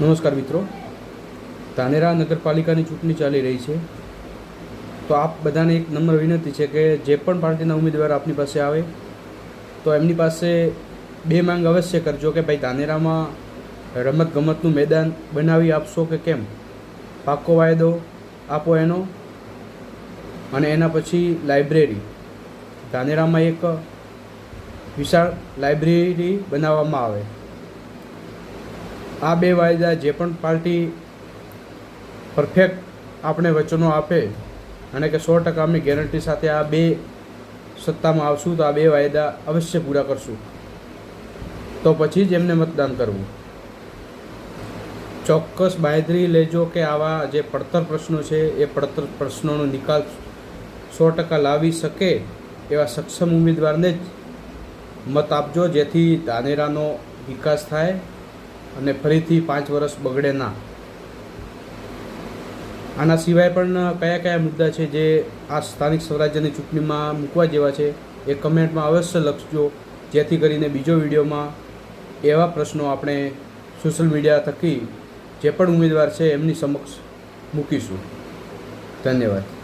નમસ્કાર મિત્રો, ધાનેરા નગરપાલિકાની ચૂંટણી ચાલી રહી છે. તો આપ બધાને એક નમ્ર વિનંતી છે કે જે પણ પાર્ટીના ઉમેદવાર આપની પાસે આવે તો એમની પાસે બે માંગ અવશ્ય કરજો કે ભાઈ ધાનેરામાં રમતગમતનું મેદાન બનાવી આપશો કે કેમ, પાકો વાયદો આપો એનો. અને એના પછી લાઇબ્રેરી, ધાનેરામાં એક વિશાળ લાઇબ્રેરી બનાવવામાં આવે. આ બે વાયદા જે પણ પાર્ટી પરફેક્ટ આપણે વચનો આપે અને કે 100% અમે ગેરંટી સાથે આ બે સત્તામાં આવશું તો આ બે વાયદા અવશ્ય પૂરા કરશું, તો પછી જ એમને મતદાન કરવું. ચોક્કસ બાંયધરી લેજો કે આવા જે પડતર પ્રશ્નો છે એ પડતર પ્રશ્નોનો નિકાલ 100% લાવી શકે એવા સક્ષમ ઉમેદવારને જ મત આપજો, જેથી ધાનેરાનો વિકાસ થાય અને ફરીથી 5 વર્ષ બગડે ના. આના સિવાય પણ કયા કયા મુદ્દા છે જે આ સ્થાનિક સ્વરાજ્યની ચૂંટણીમાં મૂકવા જેવા છે એ કમેન્ટમાં અવશ્ય લખજો, જેથી કરીને બીજો વિડીયોમાં એવા પ્રશ્નો આપણે સોશિયલ મીડિયા થકી જે પણ ઉમેદવાર છે એમની સમક્ષ મૂકીશું. ધન્યવાદ.